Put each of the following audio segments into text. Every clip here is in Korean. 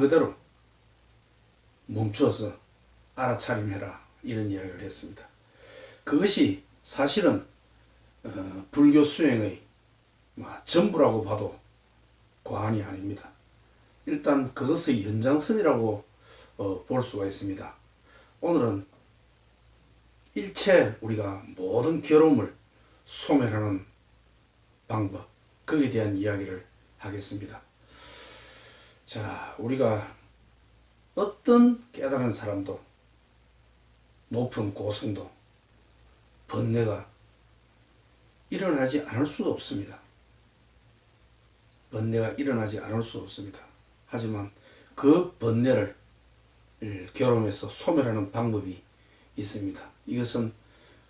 그대로 멈추어서 알아차림해라, 이런 이야기를 했습니다. 그것이 사실은 불교 수행의 전부라고 봐도 과언이 아닙니다. 일단 그것의 연장선이라고 볼 수가 있습니다. 오늘은 일체 우리가 모든 괴로움을 소멸하는 방법, 거기에 대한 이야기를 하겠습니다. 자, 우리가 어떤 깨달은 사람도, 높은 고승도 번뇌가 일어나지 않을 수가 없습니다. 번뇌가 일어나지 않을 수 없습니다. 하지만 그 번뇌를 괴로움에서 소멸하는 방법이 있습니다. 이것은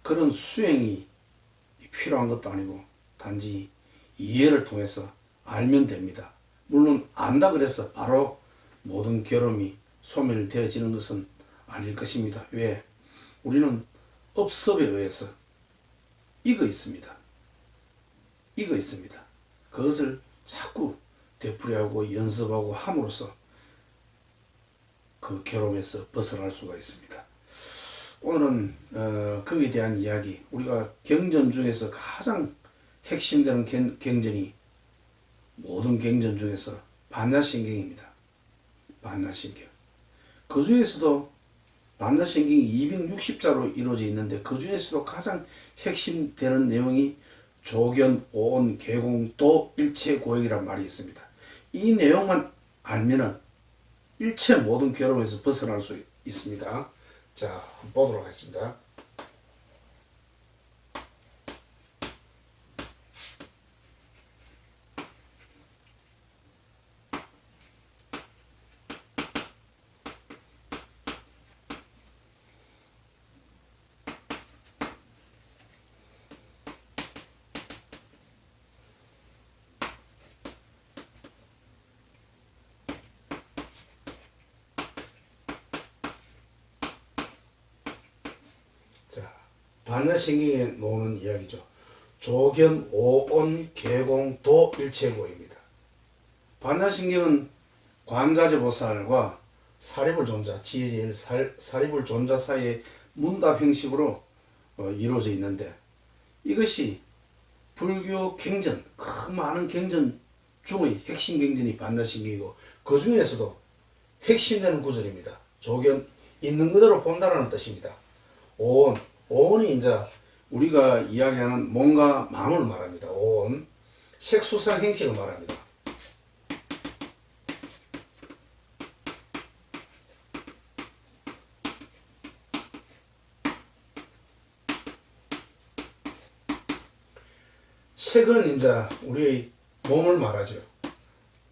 그런 수행이 필요한 것도 아니고 단지 이해를 통해서 알면 됩니다. 물론 안다 그래서 바로 모든 괴로움이 소멸되어지는 것은 아닐 것입니다. 왜? 우리는 업습에 의해서 이거 있습니다. 그것을 자꾸 되풀이하고 연습하고 함으로써 그 괴로움에서 벗어날 수가 있습니다. 오늘은 거기에 대한 이야기, 우리가 경전 중에서 가장 핵심되는 경전이 모든 경전 중에서 반야신경입니다. 반야신경. 그 중에서도 반야신경이 260자로 이루어져 있는데 그 중에서도 가장 핵심되는 내용이 조견, 오온, 계공, 도, 일체, 고역이란 말이 있습니다. 이 내용만 알면은 일체 모든 괴로움에서 벗어날 수 있습니다. 자, 한번 보도록 하겠습니다. 반야신경에 놓는 이야기죠. 조견, 오온, 계공, 도, 일체고입니다. 반야신경은 관자재보살과 사리불존자, 지혜제일 사리불존자 사이의 문답 형식으로 이루어져 있는데, 이것이 불교 경전, 그 많은 경전 중의 핵심 경전이 반야신경이고 그 중에서도 핵심되는 구절입니다. 조견, 있는 그대로 본다라는 뜻입니다. 오온, 오온이 이제 우리가 이야기하는 몸과 마음을 말합니다. 오온, 색수상 행식을 말합니다. 색은 이제 우리의 몸을 말하죠.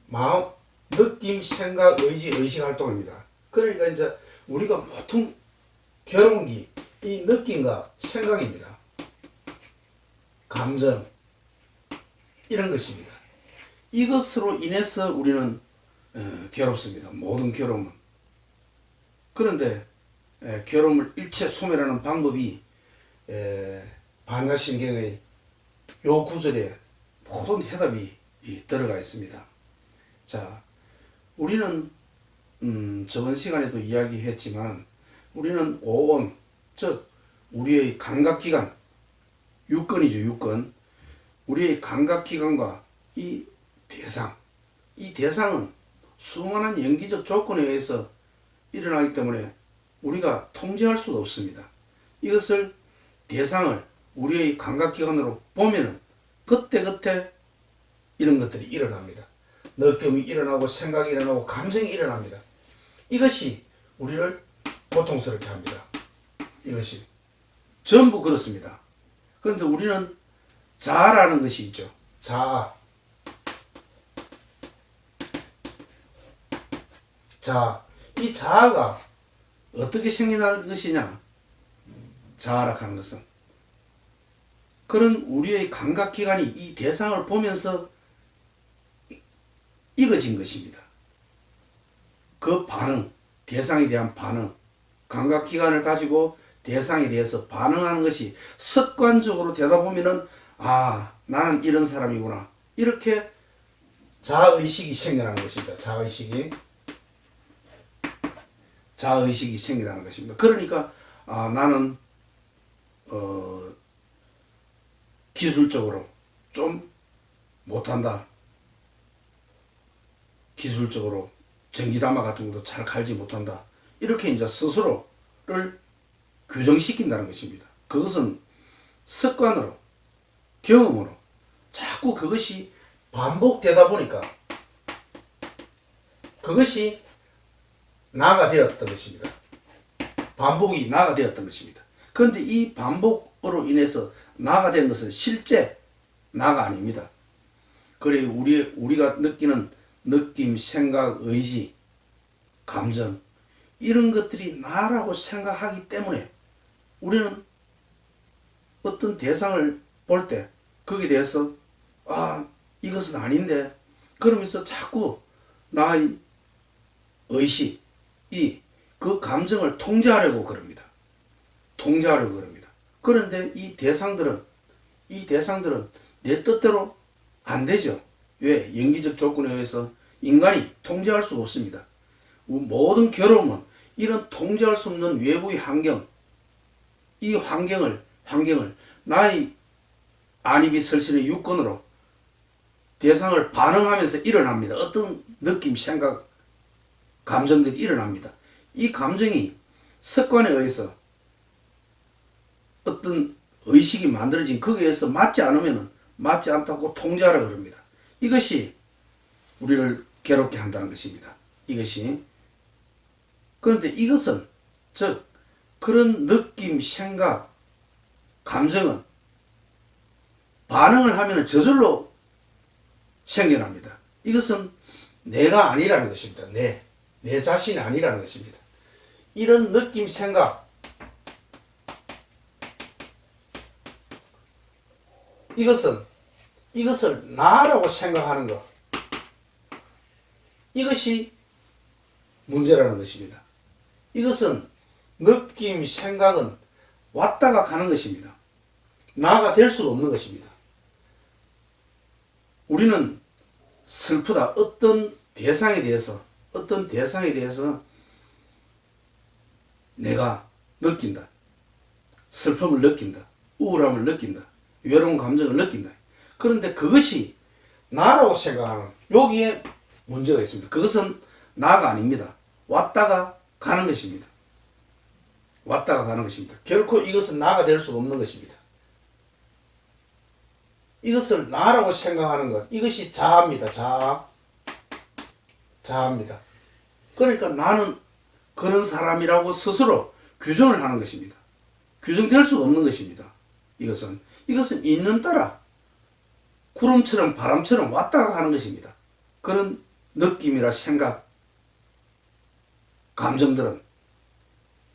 마음, 느낌, 생각, 의지, 의식 활동입니다. 그러니까 이제 우리가 보통 괴로운 게 이 느낌과 생각입니다. 감정, 이런 것입니다. 이것으로 인해서 우리는 괴롭습니다. 모든 괴로움은. 그런데 괴로움을 일체 소멸하는 방법이 반야신경의 요 구절에 모든 해답이 들어가 있습니다. 자, 우리는 저번 시간에도 이야기했지만 우리는 오온, 즉 우리의 감각기관, 육根이죠. 육根. 우리의 감각기관과 이 대상은 수많은 연기적 조건에 의해서 일어나기 때문에 우리가 통제할 수가 없습니다. 이것을 대상을 우리의 감각기관으로 보면은 그때그때 이런 것들이 일어납니다. 느낌이 일어나고 생각이 일어나고 감정이 일어납니다. 이것이 우리를 고통스럽게 합니다. 이것이 전부 그렇습니다. 그런데 우리는 자아라는 것이 있죠. 자아. 이 자아가 어떻게 생겨날 것이냐? 자아라 하는 것은 그런 우리의 감각기관이 이 대상을 보면서 익어진 것입니다. 그 반응, 대상에 대한 반응, 감각기관을 가지고 대상에 대해서 반응하는 것이 습관적으로 되다 보면은 나는 이런 사람이구나, 이렇게 자아의식이 생겨나는 것입니다. 자아의식이. 자의식이 생긴다는 것입니다. 그러니까 나는 기술적으로 좀 못한다. 기술적으로 전기담화 같은 것도 잘 갈지 못한다. 이렇게 이제 스스로를 규정시킨다는 것입니다. 그것은 습관으로, 경험으로 자꾸 그것이 반복되다 보니까 그것이 나가 되었던 것입니다. 반복이 나가 되었던 것입니다. 그런데 이 반복으로 인해서 나가 된 것은 실제 나가 아닙니다. 그래 우리가 느끼는 느낌, 생각, 의지, 감정 이런 것들이 나라고 생각하기 때문에 우리는 어떤 대상을 볼 때 거기에 대해서 이것은 아닌데 그러면서 자꾸 나의 의식이 그 감정을 통제하려고 그럽니다. 통제하려고 그럽니다. 그런데 이 대상들은 내 뜻대로 안 되죠. 왜? 연기적 조건에 의해서 인간이 통제할 수가 없습니다. 모든 괴로움은 이런 통제할 수 없는 외부의 환경, 이 환경을 나의 안입이 설치는 유권으로 대상을 반응하면서 일어납니다. 어떤 느낌, 생각, 감정들이 일어납니다. 이 감정이 습관에 의해서 어떤 의식이 만들어진 거기에 의해서 맞지 않으면 맞지 않다고 통제하라 그럽니다. 이것이 우리를 괴롭게 한다는 것입니다. 이것이. 그런데 이것은 즉 그런 느낌, 생각, 감정은 반응을 하면 저절로 생겨납니다. 이것은 내가 아니라는 것입니다. 내 자신이 아니라는 것입니다. 이런 느낌, 생각, 이것을 나라고 생각하는 것, 이것이 문제라는 것입니다. 이것은 느낌, 생각은 왔다가 가는 것입니다. 나가 될 수가 없는 것입니다. 우리는 슬프다. 어떤 대상에 대해서 내가 느낀다. 슬픔을 느낀다. 우울함을 느낀다. 외로운 감정을 느낀다. 그런데 그것이 나라고 생각하는 여기에 문제가 있습니다. 그것은 나가 아닙니다. 왔다가 가는 것입니다. 왔다가 가는 것입니다. 결코 이것은 나가 될 수가 없는 것입니다. 이것을 나라고 생각하는 것, 이것이 자아입니다. 자아입니다. 그러니까 나는 그런 사람이라고 스스로 규정을 하는 것입니다. 규정될 수가 없는 것입니다. 이것은 있는 따라 구름처럼 바람처럼 왔다가 가는 것입니다. 그런 느낌이라 생각, 감정들은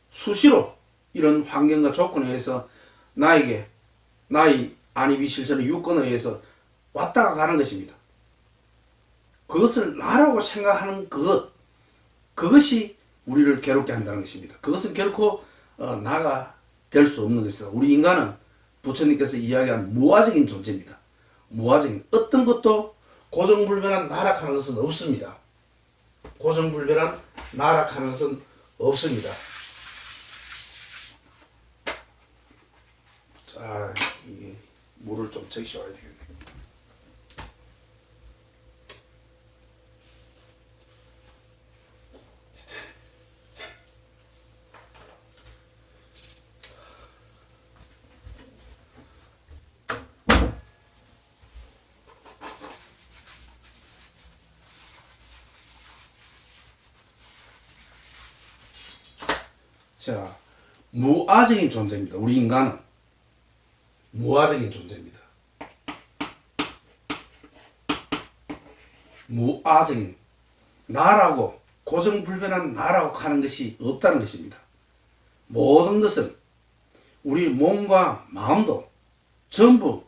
수시로 이런 환경과 조건에 의해서 나의 안입이 실체는 유권에 의해서 왔다가 가는 것입니다. 그것을 나라고 생각하는 그것이 우리를 괴롭게 한다는 것입니다. 그것은 결코 나가 될 수 없는 것이다. 우리 인간은 부처님께서 이야기한 무아적인 존재입니다. 무아적인 어떤 것도 고정불변한 나락하는 것은 없습니다. 고정불변한 나락하는 것은 없습니다. 자, 이게 물을 좀 적셔야 되겠네. 자, 무아적인 존재입니다. 우리 인간은 무아적인 존재입니다. 무아적인 나라고 고정불변한 나라고 하는 것이 없다는 것입니다. 모든 것은 우리 몸과 마음도 전부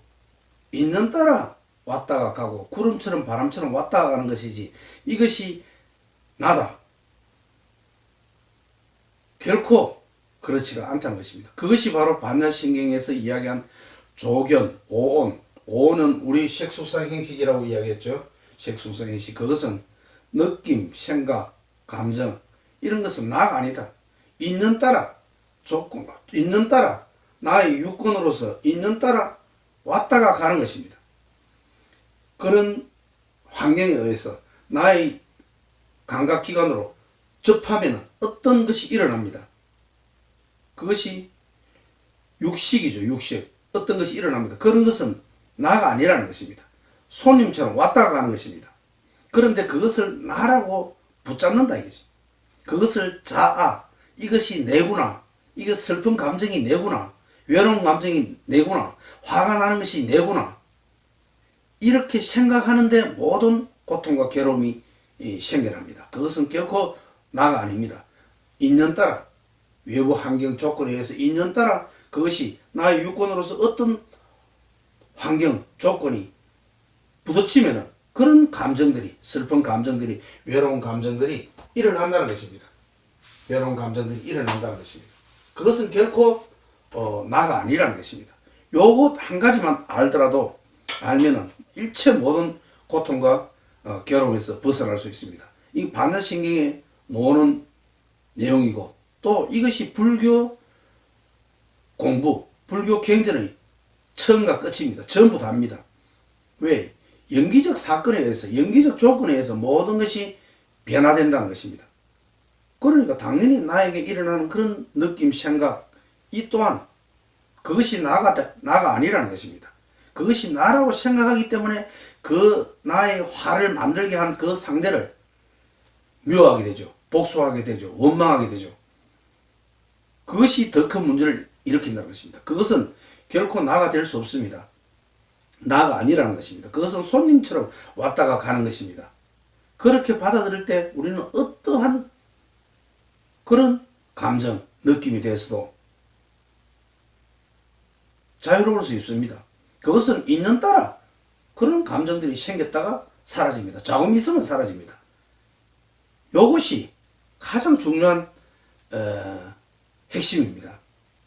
있는 따라 왔다가 가고 구름처럼 바람처럼 왔다가 가는 것이지 이것이 나다. 결코 그렇지가 않다는 것입니다. 그것이 바로 반야신경에서 이야기한 조견, 오온. 오온은 우리 색수상 행식이라고 이야기했죠. 색수상 행식. 그것은 느낌, 생각, 감정 이런 것은 나가 아니다. 있는 따라 조건, 있는 따라 나의 유권으로서 있는 따라 왔다가 가는 것입니다. 그런 환경에 의해서 나의 감각기관으로 접하면 어떤 것이 일어납니다. 그것이 육식이죠. 육식. 어떤 것이 일어납니다. 그런 것은 나가 아니라는 것입니다. 손님처럼 왔다가 가는 것입니다. 그런데 그것을 나라고 붙잡는다 이거지. 그것을 자아, 이것이 내구나, 이거 슬픈 감정이 내구나, 외로운 감정이 내구나, 화가 나는 것이 내구나, 이렇게 생각하는데 모든 고통과 괴로움이 생겨납니다. 그것은 결코 나가 아닙니다. 있는 따라 외부 환경 조건에 의해서 있는 따라 그것이 나의 유권으로서 어떤 환경 조건이 부딪히면은 그런 감정들이, 슬픈 감정들이, 외로운 감정들이 일어난다는 것입니다. 외로운 감정들이 일어난다는 것입니다. 그것은 결코 나가 아니라는 것입니다. 요것 한 가지만 알면은 일체 모든 고통과 괴로움에서 벗어날 수 있습니다. 이 반야신경에 모으는 내용이고, 또 이것이 불교 공부, 불교 경전의 처음과 끝입니다. 전부 다입니다. 왜? 연기적 사건에 의해서, 연기적 조건에 의해서 모든 것이 변화된다는 것입니다. 그러니까 당연히 나에게 일어나는 그런 느낌, 생각, 이 또한 그것이 나가 아니라는 것입니다. 그것이 나라고 생각하기 때문에 그 나의 화를 만들게 한 그 상대를 미워하게 되죠. 복수하게 되죠. 원망하게 되죠. 그것이 더 큰 문제를 일으킨다는 것입니다. 그것은 결코 나가 될 수 없습니다. 나가 아니라는 것입니다. 그것은 손님처럼 왔다가 가는 것입니다. 그렇게 받아들일 때 우리는 어떠한 그런 감정, 느낌에 대해서도 자유로울 수 있습니다. 그것은 있는 따라 그런 감정들이 생겼다가 사라집니다. 조금 있으면 사라집니다. 이것이 가장 중요한 핵심입니다.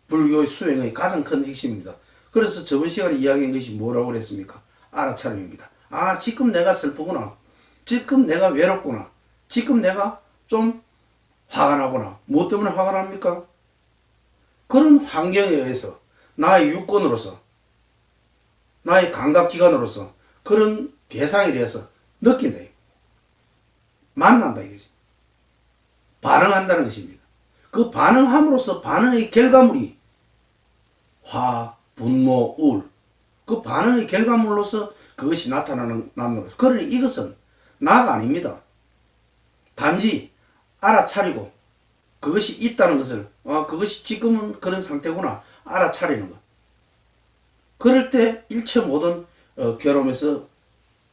불교의 수행의 가장 큰 핵심입니다. 그래서 저번 시간에 이야기한 것이 뭐라고 그랬습니까? 알아차림입니다. 아, 지금 내가 슬프구나. 지금 내가 외롭구나. 지금 내가 좀 화가 나구나. 무엇 때문에 화가 납니까? 그런 환경에 의해서 나의 유권으로서, 나의 감각기관으로서 그런 대상에 대해서 느낀다. 만난다 이거지. 반응한다는 것입니다. 그 반응함으로써 반응의 결과물이 화, 분노, 우울, 그 반응의 결과물로서 그것이 나타나는 것입니다. 그러니 이것은 나가 아닙니다. 단지 알아차리고 그것이 있다는 것을, 그것이 지금은 그런 상태구나 알아차리는 것. 그럴 때 일체 모든 괴로움에서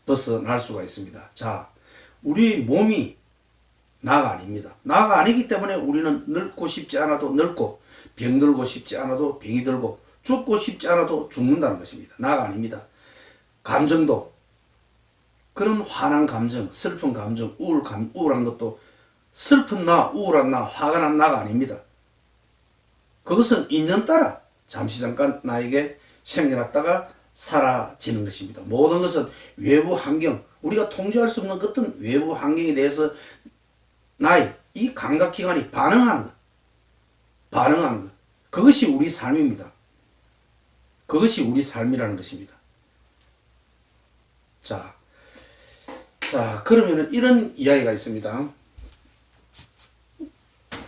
벗어날 수가 있습니다. 자, 우리 몸이 나가 아닙니다. 나가 아니기 때문에 우리는 늙고 싶지 않아도 늙고, 병들고 싶지 않아도 병이 들고, 죽고 싶지 않아도 죽는다는 것입니다. 나가 아닙니다. 감정도 그런 화난 감정, 슬픈 감정, 우울한 것도 슬픈 나, 우울한 나, 화가 난 나가 아닙니다. 그것은 있는 따라 잠시 잠깐 나에게 생겨났다가 사라지는 것입니다. 모든 것은 외부 환경, 우리가 통제할 수 없는 어떤 외부 환경에 대해서 나의 이 감각기관이 반응하는 것. 그것이 우리 삶입니다. 그것이 우리 삶이라는 것입니다. 자, 그러면은 이런 이야기가 있습니다.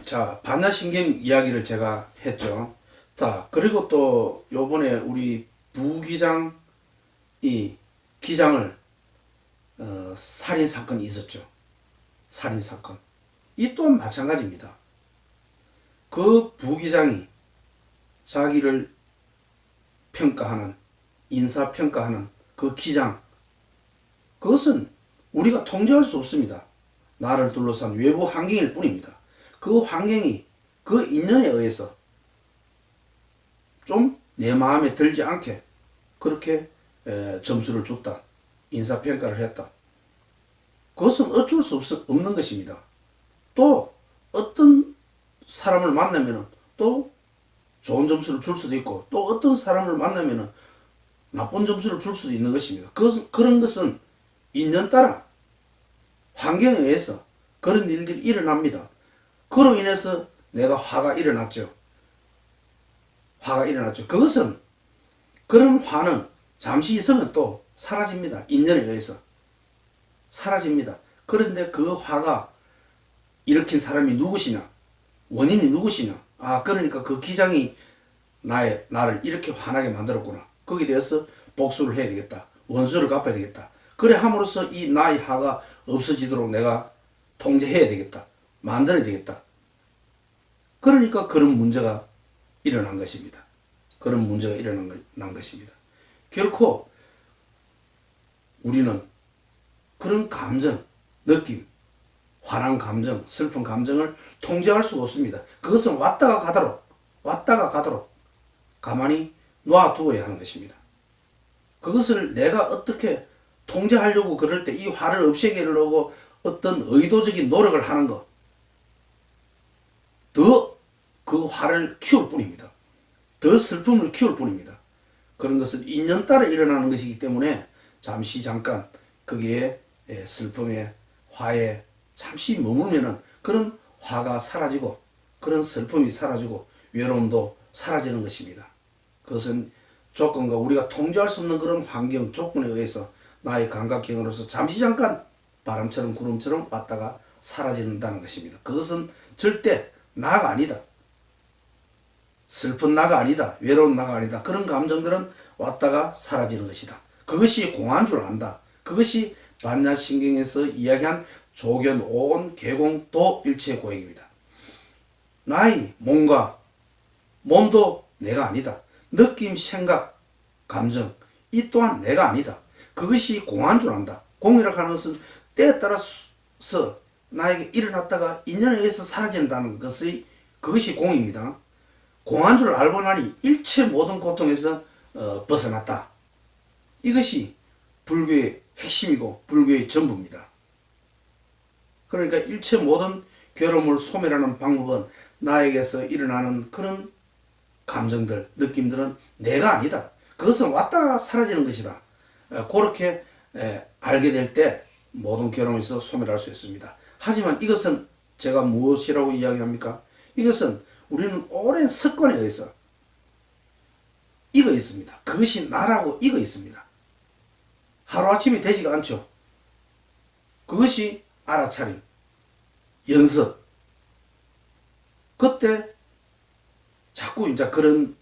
자, 반야신경 이야기를 제가 했죠. 자, 그리고 또 요번에 우리 부기장 이 기장을 살인사건이 있었죠. 살인사건. 이 또한 마찬가지입니다. 그 부기장이 자기를 평가하는, 인사평가하는 그 기장, 그것은 우리가 통제할 수 없습니다. 나를 둘러싼 외부 환경일 뿐입니다. 그 환경이 그 인연에 의해서 좀 내 마음에 들지 않게 그렇게 점수를 줬다. 인사평가를 했다. 그것은 어쩔 수 없는 것입니다. 또 어떤 사람을 만나면 또 좋은 점수를 줄 수도 있고, 또 어떤 사람을 만나면 나쁜 점수를 줄 수도 있는 것입니다. 그런 것은 인연 따라 환경에 의해서 그런 일들이 일어납니다. 그로 인해서 내가 화가 일어났죠. 화가 일어났죠. 그것은, 그런 화는 잠시 있으면 또 사라집니다. 인연에 의해서 사라집니다. 그런데 그 화가 일으킨 사람이 누구시냐, 원인이 누구시냐, 그러니까 그 기장이 나를 이렇게 화나게 만들었구나, 거기에 대해서 복수를 해야 되겠다, 원수를 갚아야 되겠다, 그래 함으로써 이 나의 화가 없어지도록 내가 통제해야 되겠다, 만들어야 되겠다. 그러니까 그런 문제가 일어난 것입니다. 그런 문제가 일어난 것입니다. 결코 우리는 그런 감정, 느낌, 화난 감정, 슬픈 감정을 통제할 수가 없습니다. 그것은 왔다가 가도록 가만히 놔두어야 하는 것입니다. 그것을 내가 어떻게 통제하려고 그럴 때 이 화를 없애려고 어떤 의도적인 노력을 하는 것, 더 그 화를 키울 뿐입니다. 더 슬픔을 키울 뿐입니다. 그런 것은 인연 따라 일어나는 것이기 때문에 잠깐 거기에 슬픔에, 화에 잠시 머물면은 그런 화가 사라지고 그런 슬픔이 사라지고 외로움도 사라지는 것입니다. 그것은 조건과 우리가 통제할 수 없는 그런 환경, 조건에 의해서 나의 감각경으로서 잠깐 바람처럼 구름처럼 왔다가 사라진다는 것입니다. 그것은 절대 나가 아니다. 슬픈 나가 아니다. 외로운 나가 아니다. 그런 감정들은 왔다가 사라지는 것이다. 그것이 공한 줄 안다. 그것이 반야신경에서 이야기한 조견, 오온, 개공, 도 일체의 고행입니다. 나의 몸도 내가 아니다. 느낌, 생각, 감정, 이 또한 내가 아니다. 그것이 공한 줄 안다. 공이라고 하는 것은 때에 따라서 나에게 일어났다가 인연에 의해서 사라진다는 것이, 그것이 공입니다. 공한 줄 알고 나니 일체 모든 고통에서 벗어났다. 이것이 불교의 핵심이고 불교의 전부입니다. 그러니까 일체 모든 괴로움을 소멸하는 방법은 나에게서 일어나는 그런 감정들, 느낌들은 내가 아니다. 그것은 왔다가 사라지는 것이다. 그렇게 알게 될 때 모든 괴로움에서 소멸할 수 있습니다. 하지만 이것은 제가 무엇이라고 이야기합니까? 이것은 우리는 오랜 습관에 의해서 익어 있습니다. 그것이 나라고 익어 있습니다. 하루아침에 되지가 않죠. 그것이 알아차림, 연습. 그때 자꾸 이제 그런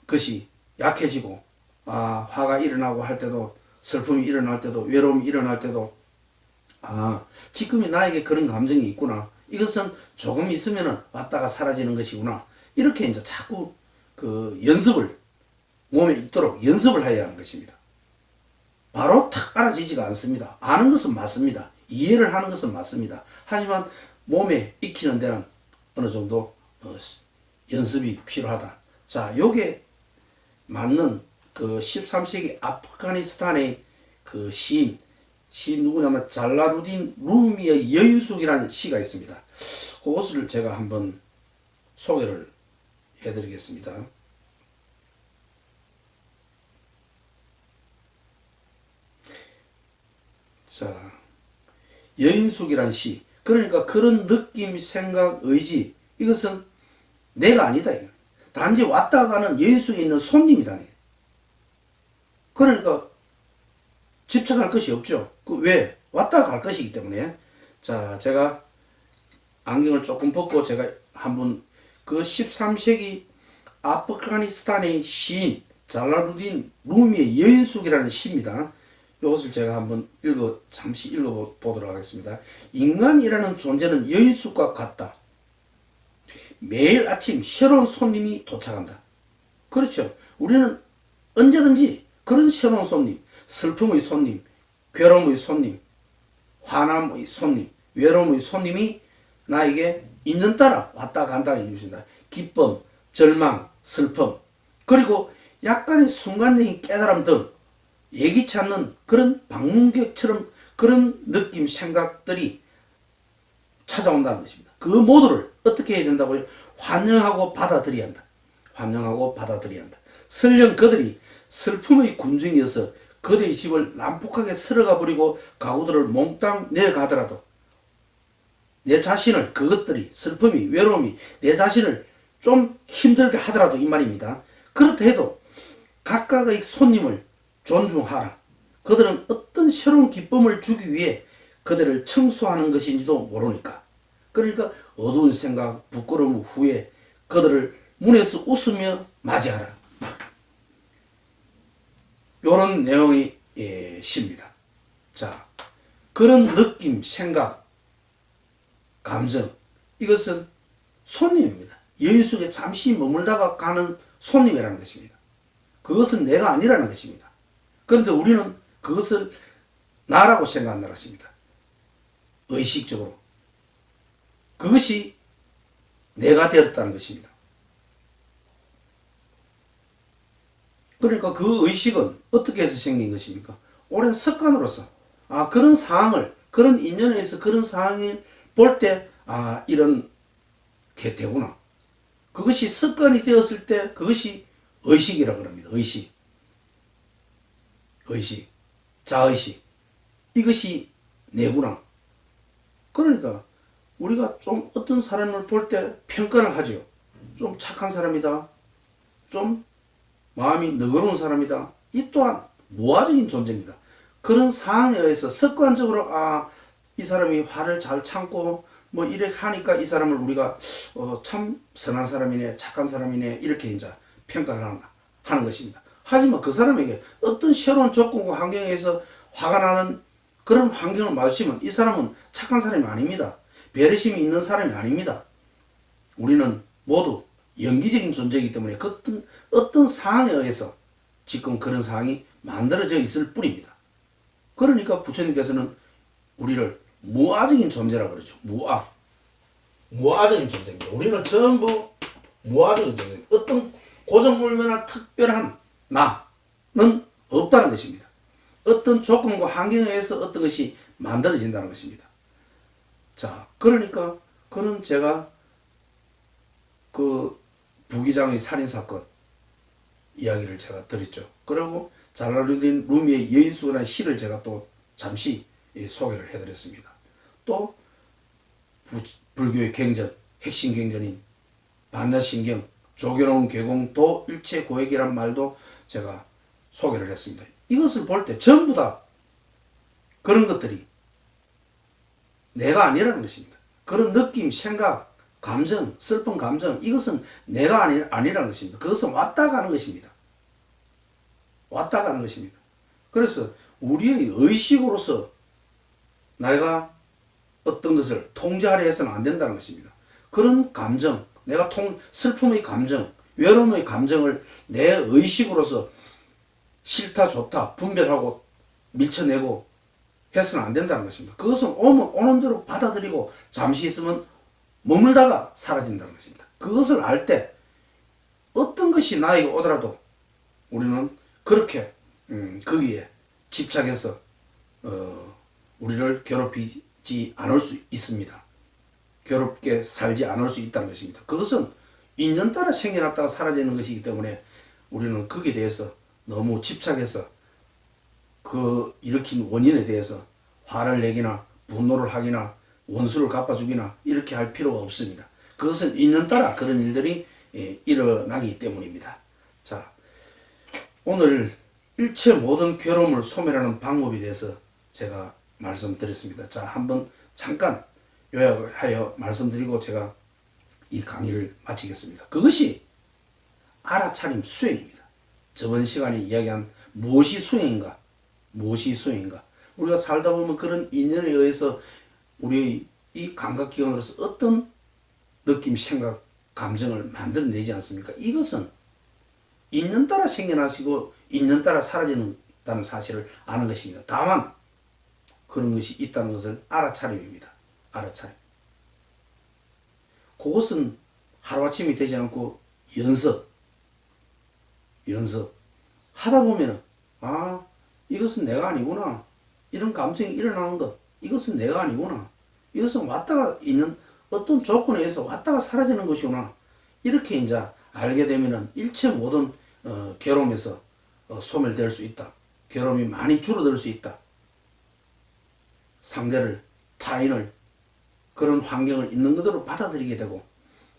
것이 약해지고, 화가 일어나고 할 때도, 슬픔이 일어날 때도, 외로움이 일어날 때도, 지금이 나에게 그런 감정이 있구나. 이것은 조금 있으면 왔다가 사라지는 것이구나. 이렇게 이제 자꾸 그 연습을, 몸에 있도록 연습을 해야 하는 것입니다. 바로 탁 알아지지가 않습니다. 아는 것은 맞습니다. 이해를 하는 것은 맞습니다. 하지만 몸에 익히는 데는 어느 정도 연습이 필요하다. 자, 요게 맞는 그 13세기 아프가니스탄의 그 시인 누구냐면 잘라루딘 루미의 여인숙이라는 시가 있습니다. 그것을 제가 한번 소개를 해드리겠습니다. 자, 여인숙이라는 시. 그러니까 그런 느낌, 생각, 의지, 이것은 내가 아니다. 단지 왔다 가는 여인숙에 있는 손님이다. 그러니까 집착할 것이 없죠. 왜? 왔다 갈 것이기 때문에. 자, 제가 안경을 조금 벗고 제가 한번 그 13세기 아프가니스탄의 시인 잘라루딘 루미의 여인숙이라는 시입니다. 이것을 제가 한번 잠시 읽어보도록 하겠습니다. 인간이라는 존재는 여인숙과 같다. 매일 아침 새로운 손님이 도착한다. 그렇죠. 우리는 언제든지 그런 새로운 손님, 슬픔의 손님, 괴로움의 손님, 화남의 손님, 외로움의 손님이 나에게 있는 따라 왔다 간다는 얘기입니다. 기쁨, 절망, 슬픔, 그리고 약간의 순간적인 깨달음 등 예기치 않는 그런 방문객처럼 그런 느낌, 생각들이 찾아온다는 것입니다. 그 모두를 어떻게 해야 된다고요? 환영하고 받아들여야 한다. 환영하고 받아들여야 한다. 설령 그들이 슬픔의 군중이어서 그들의 집을 난폭하게 쓸어가 버리고 가구들을 몽땅 내가더라도 내 자신을, 그것들이, 슬픔이, 외로움이 내 자신을 좀 힘들게 하더라도 이 말입니다. 그렇다 해도 각각의 손님을 존중하라. 그들은 어떤 새로운 기쁨을 주기 위해 그들을 청소하는 것인지도 모르니까. 그러니까 어두운 생각, 부끄러움 후에 그들을 문에서 웃으며 맞이하라. 요런 내용의 시입니다. 자, 그런 느낌, 생각, 감정, 이것은 손님입니다. 여유 속에 잠시 머물다가 가는 손님이라는 것입니다. 그것은 내가 아니라는 것입니다. 그런데 우리는 그것을 나라고 생각한다는 것입니다. 의식적으로. 그것이 내가 되었다는 것입니다. 그러니까 그 의식은 어떻게 해서 생긴 것입니까? 오랜 습관으로서, 그런 상황을, 그런 인연에서 그런 상황을 볼 때, 이런 게 되구나. 그것이 습관이 되었을 때 그것이 의식이라고 합니다. 의식. 의식. 자의식. 이것이 내구나. 그러니까 우리가 좀 어떤 사람을 볼 때 평가를 하죠. 좀 착한 사람이다. 좀 마음이 너그러운 사람이다. 이 또한 모아적인 존재입니다. 그런 상황에 의해서 습관적으로 이 사람이 화를 잘 참고 뭐 이렇게 하니까 이 사람을 우리가 참 선한 사람이네, 착한 사람이네, 이렇게 이제 평가를 하는 것입니다. 하지만 그 사람에게 어떤 새로운 조건과 환경에서 화가 나는 그런 환경을 마주치면 이 사람은 착한 사람이 아닙니다. 배려심이 있는 사람이 아닙니다. 우리는 모두 연기적인 존재이기 때문에 어떤 상황에 의해서 지금 그런 상황이 만들어져 있을 뿐입니다. 그러니까 부처님께서는 우리를 무아적인 존재라고 그러죠. 무아적인 존재입니다. 우리는 전부 무아적인 존재입니다. 어떤 고정물매나 특별한 나는 없다는 것입니다. 어떤 조건과 환경에 의해서 어떤 것이 만들어진다는 것입니다. 자, 그러니까 그는 제가 그 부기장의 살인사건 이야기를 제가 드렸죠. 그리고 잘라루딘 루미의 여인수라는 시를 제가 또 잠시 소개를 해드렸습니다. 또 불교의 경전, 핵심 경전인 반야신경, 조교로운 괴공, 도일체 고액이란 말도 제가 소개를 했습니다. 이것을 볼 때 전부 다 그런 것들이 내가 아니라는 것입니다. 그런 느낌, 생각, 감정, 슬픈 감정, 이것은 내가 아니라는 것입니다. 그것은 왔다 가는 것입니다. 왔다 가는 것입니다. 그래서 우리의 의식으로서 내가 어떤 것을 통제하려 해서는 안 된다는 것입니다. 그런 감정, 내가 슬픔의 감정, 외로움의 감정을 내 의식으로서 싫다, 좋다, 분별하고 밀쳐내고 해서는 안 된다는 것입니다. 그것은 오는 대로 받아들이고 잠시 있으면 머물다가 사라진다는 것입니다. 그것을 알 때 어떤 것이 나에게 오더라도 우리는 그렇게 거기에 집착해서 우리를 괴롭히지 않을 수 있습니다. 괴롭게 살지 않을 수 있다는 것입니다. 그것은 인연 따라 생겨났다가 사라지는 것이기 때문에 우리는 거기에 대해서 너무 집착해서 그 일으킨 원인에 대해서 화를 내기나 분노를 하기나 원수를 갚아주기나 이렇게 할 필요가 없습니다. 그것은 인연 따라 그런 일들이 일어나기 때문입니다. 자, 오늘 일체 모든 괴로움을 소멸하는 방법에 대해서 제가 말씀드렸습니다. 자, 한번 잠깐 요약하여 말씀드리고 제가 이 강의를 마치겠습니다. 그것이 알아차림 수행입니다. 저번 시간에 이야기한 무엇이 수행인가? 무엇이 수행인가? 우리가 살다 보면 그런 인연에 의해서 우리의 이 감각기관으로서 어떤 느낌, 생각, 감정을 만들어내지 않습니까? 이것은 인연 따라 생겨나시고 인연 따라 사라지는다는 사실을 아는 것입니다. 다만 그런 것이 있다는 것을 알아차림입니다. 알아차림. 그것은 하루아침이 되지 않고 연습 하다 보면은 이것은 내가 아니구나. 이런 감정이 일어나는 것, 이것은 내가 아니구나. 이것은 왔다가 있는 어떤 조건에 의해서 왔다가 사라지는 것이구나. 이렇게 이제 알게 되면은 일체 모든 괴로움에서 소멸될 수 있다. 괴로움이 많이 줄어들 수 있다. 상대를, 타인을 그런 환경을 있는 그대로 받아들이게 되고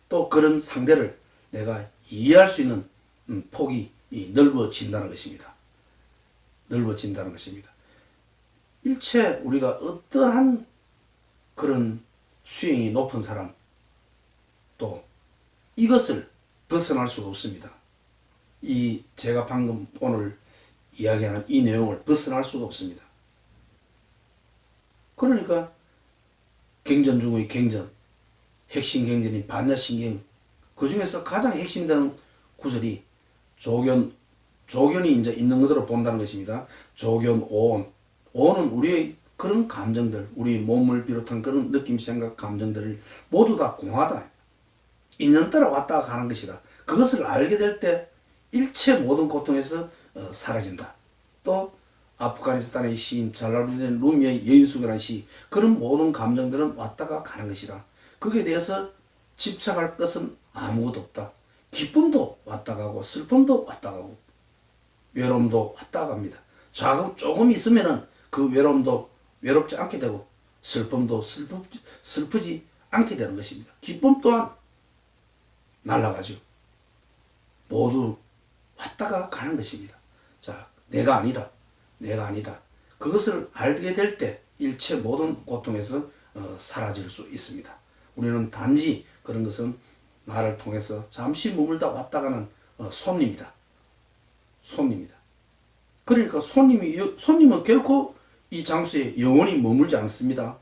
또 그런 상대를 내가 이해할 수 있는 폭이 넓어진다는 것입니다. 넓어진다는 것입니다. 일체 우리가 어떠한 그런 수행이 높은 사람 또 이것을 벗어날 수가 없습니다. 이 제가 방금 오늘 이야기하는 이 내용을 벗어날 수가 없습니다. 그러니까 경전 중의 경전, 핵심 경전인 반야신경, 그 중에서 가장 핵심되는 구절이 조견이 이제 있는 그대로 본다는 것입니다. 조견, 오온. 오온은 우리의 그런 감정들, 우리 몸을 비롯한 그런 느낌, 생각, 감정들이 모두 다 공하다. 있는 따라 왔다 가는 것이다. 그것을 알게 될 때 일체 모든 고통에서 사라진다. 또 아프가니스탄의 시인 잘라루딘 루미의 여인숙이라는 시, 그런 모든 감정들은 왔다가 가는 것이다. 거기에 대해서 집착할 것은 아무것도 없다. 기쁨도 왔다 가고 슬픔도 왔다 가고 외로움도 왔다 갑니다. 조금 있으면은 그 외로움도 외롭지 않게 되고 슬픔도 슬프지 않게 되는 것입니다. 기쁨 또한 날아가죠. 모두 왔다가 가는 것입니다. 자, 내가 아니다. 그것을 알게 될 때 일체 모든 고통에서 사라질 수 있습니다. 우리는 단지 그런 것은 나를 통해서 잠시 머물다 왔다 가는 손님이다. 그러니까 손님은 결코 이 장소에 영원히 머물지 않습니다.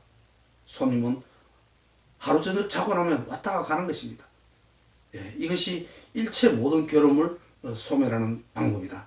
손님은 하루 저녁 자고 나면 왔다가 가는 것입니다. 이것이 일체 모든 괴로움을 소멸하는 방법이다.